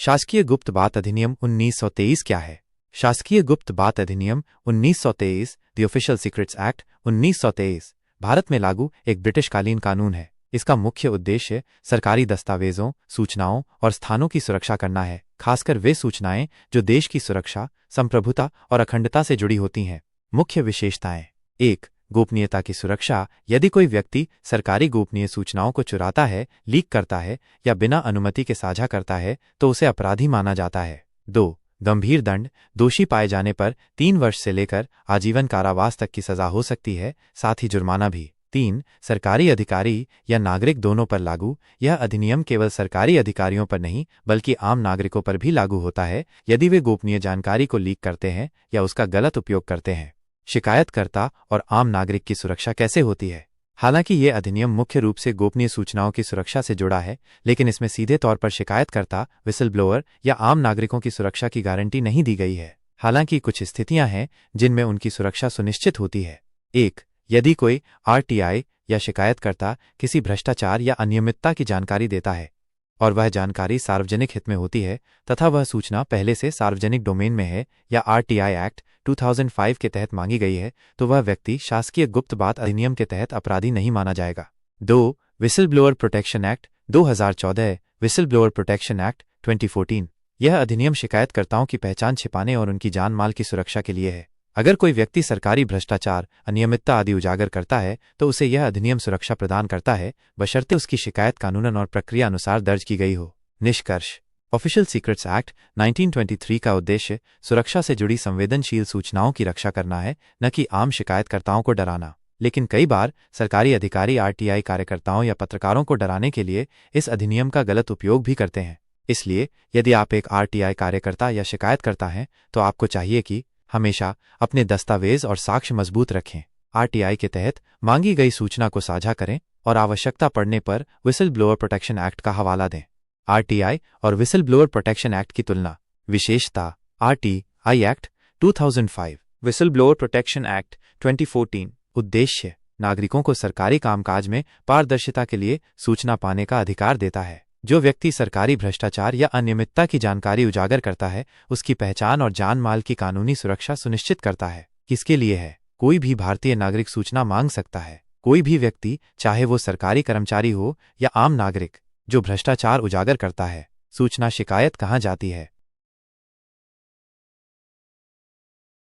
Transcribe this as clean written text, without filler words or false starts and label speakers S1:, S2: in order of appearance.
S1: शासकीय गुप्त बात अधिनियम 1923 क्या है? शासकीय गुप्त बात अधिनियम 1923 the official secrets act 1923 Bharat में लागू एक ब्रिटिशकालीन कानून है। इसका मुख्य उद्देश्य सरकारी दस्तावेजों, सूचनाओं और स्थानों की सुरक्षा करना है, खासकर वे सूचनाएं जो देश की सुरक्षा, संप्रभुता और अखंडता से जुड़ी होती हैं। मुख्य विशेषताएं: 1. गोपनीयता की सुरक्षा। यदि कोई व्यक्ति सरकारी गोपनीय सूचनाओं को चुराता है, लीक करता है या बिना अनुमति के साझा करता है तो उसे अपराधी माना जाता है। 2. गंभीर दंड। दोषी पाए जाने पर 3 वर्ष से लेकर आजीवन कारावास तक की सजा हो सकती है, साथ ही जुर्माना भी। 3. सरकारी अधिकारी या नागरिक दोनों पर लागू। यह अधिनियम केवल सरकारी अधिकारियों पर नहीं बल्कि आम नागरिकों पर भी लागू होता है यदि वे गोपनीय जानकारी को लीक करते हैं या उसका गलत उपयोग करते हैं। शिकायतकर्ता और आम नागरिक की सुरक्षा कैसे होती है? हालांकि ये अधिनियम मुख्य रूप से गोपनीय सूचनाओं की सुरक्षा से जुड़ा है, लेकिन इसमें सीधे तौर पर शिकायतकर्ता, विसल ब्लोअर या आम नागरिकों की सुरक्षा की गारंटी नहीं दी गई है। हालांकि कुछ स्थितियां हैं जिनमें उनकी सुरक्षा सुनिश्चित होती है। 1. यदि कोई आरटीआई या शिकायतकर्ता किसी भ्रष्टाचार या अनियमितता की जानकारी देता है और वह जानकारी सार्वजनिक हित में होती है तथा वह सूचना पहले से सार्वजनिक डोमेन में है या आरटीआई एक्ट 2005 के तहत मांगी गई है, तो वह व्यक्ति शासकीय गुप्त बात अधिनियम के तहत अपराधी नहीं माना जाएगा। 2. Whistle blower protection act 2014 whistle blower protection act 2014 यह अधिनियम शिकायतकर्ताओं की पहचान छिपाने और उनकी जान माल की सुरक्षा के लिए है। अगर कोई व्यक्ति सरकारी भ्रष्टाचार, अनियमितता आदि उजागर करता है तो उसे यह अधिनियम सुरक्षा प्रदान करता है, बशर्ते उसकी शिकायत कानूनन और प्रक्रिया अनुसार दर्ज की गई हो। निष्कर्ष: ऑफिशियल सीक्रेट्स एक्ट 1923 का उद्देश्य सुरक्षा से जुड़ी संवेदनशील सूचनाओं की रक्षा करना है, न कि आम शिकायतकर्ताओं को डराना। लेकिन कई बार सरकारी अधिकारी आरटीआई कार्यकर्ताओं या पत्रकारों को डराने के लिए इस अधिनियम का गलत उपयोग भी करते हैं। इसलिए यदि आप एक आरटीआई कार्यकर्ता या शिकायतकर्ता हैं तो आपको चाहिए कि हमेशा अपने दस्तावेज और साक्ष्य मजबूत रखें, आरटीआई के तहत मांगी गई सूचना को साझा करें और आवश्यकता पड़ने पर विसल ब्लोअर प्रोटेक्शन एक्ट का हवाला दें। आरटीआई और विसल ब्लोअर प्रोटेक्शन एक्ट की तुलना। विशेषता: RTI act 2005, whistle blower protection act 2014। उद्देश्य: नागरिकों को सरकारी कामकाज में पारदर्शिता के लिए सूचना पाने का अधिकार देता है। जो व्यक्ति सरकारी भ्रष्टाचार या अनियमितता की जानकारी उजागर करता है, उसकी पहचान और जान माल की कानूनी सुरक्षा सुनिश्चित करता है। किसके लिए है? कोई भी भारतीय नागरिक सूचना मांग सकता है। कोई भी व्यक्ति, चाहे वो सरकारी कर्मचारी हो या आम नागरिक, जो भ्रष्टाचार उजागर करता है। सूचना शिकायत कहाँ जाती है?